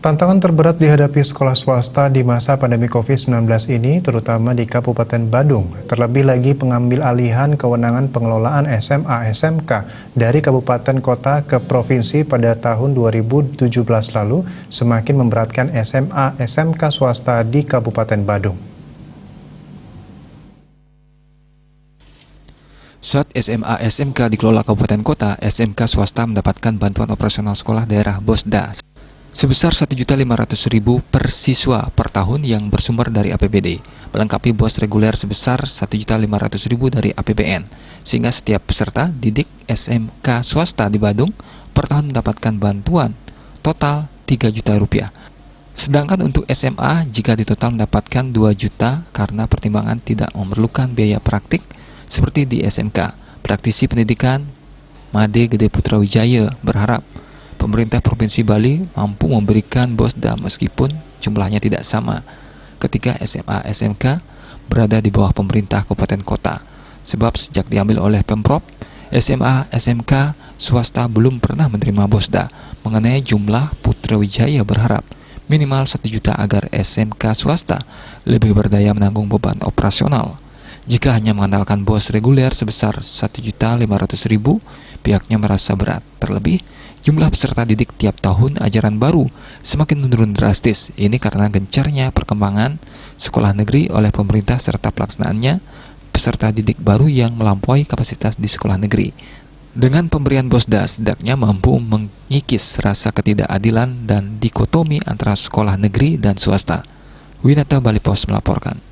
Tantangan terberat dihadapi sekolah swasta di masa pandemi COVID-19 ini, terutama di Kabupaten Badung. Terlebih lagi pengambil alihan kewenangan pengelolaan SMA-SMK dari kabupaten kota ke provinsi pada tahun 2017 lalu semakin memberatkan SMA-SMK swasta di Kabupaten Badung. Saat SMA-SMK dikelola kabupaten kota, SMK swasta mendapatkan bantuan operasional sekolah daerah BOSDA sebesar Rp1.500.000 per siswa per tahun yang bersumber dari APBD, melengkapi BOS reguler sebesar Rp1.500.000 dari APBN, sehingga setiap peserta didik SMK swasta di Badung per tahun mendapatkan bantuan total Rp3 juta. Sedangkan untuk SMA, jika di total mendapatkan Rp2 juta karena pertimbangan tidak memerlukan biaya praktik seperti di SMK. Praktisi pendidikan Made Gede Putra Wijaya berharap pemerintah Provinsi Bali mampu memberikan BOSDA meskipun jumlahnya tidak sama ketika SMA-SMK berada di bawah pemerintah kabupaten kota. Sebab sejak diambil oleh Pemprov, SMA-SMK swasta belum pernah menerima BOSDA. Mengenai jumlah, Putra Wijaya berharap minimal 1 juta agar SMK swasta lebih berdaya menanggung beban operasional. Jika hanya mengandalkan BOS reguler sebesar Rp1.500.000, pihaknya merasa berat. Terlebih, jumlah peserta didik tiap tahun ajaran baru semakin menurun drastis. Ini karena gencarnya perkembangan sekolah negeri oleh pemerintah serta pelaksanaannya peserta didik baru yang melampaui kapasitas di sekolah negeri. Dengan pemberian BOSDA, setidaknya mampu mengikis rasa ketidakadilan dan dikotomi antara sekolah negeri dan swasta. Winata Bali Pos melaporkan.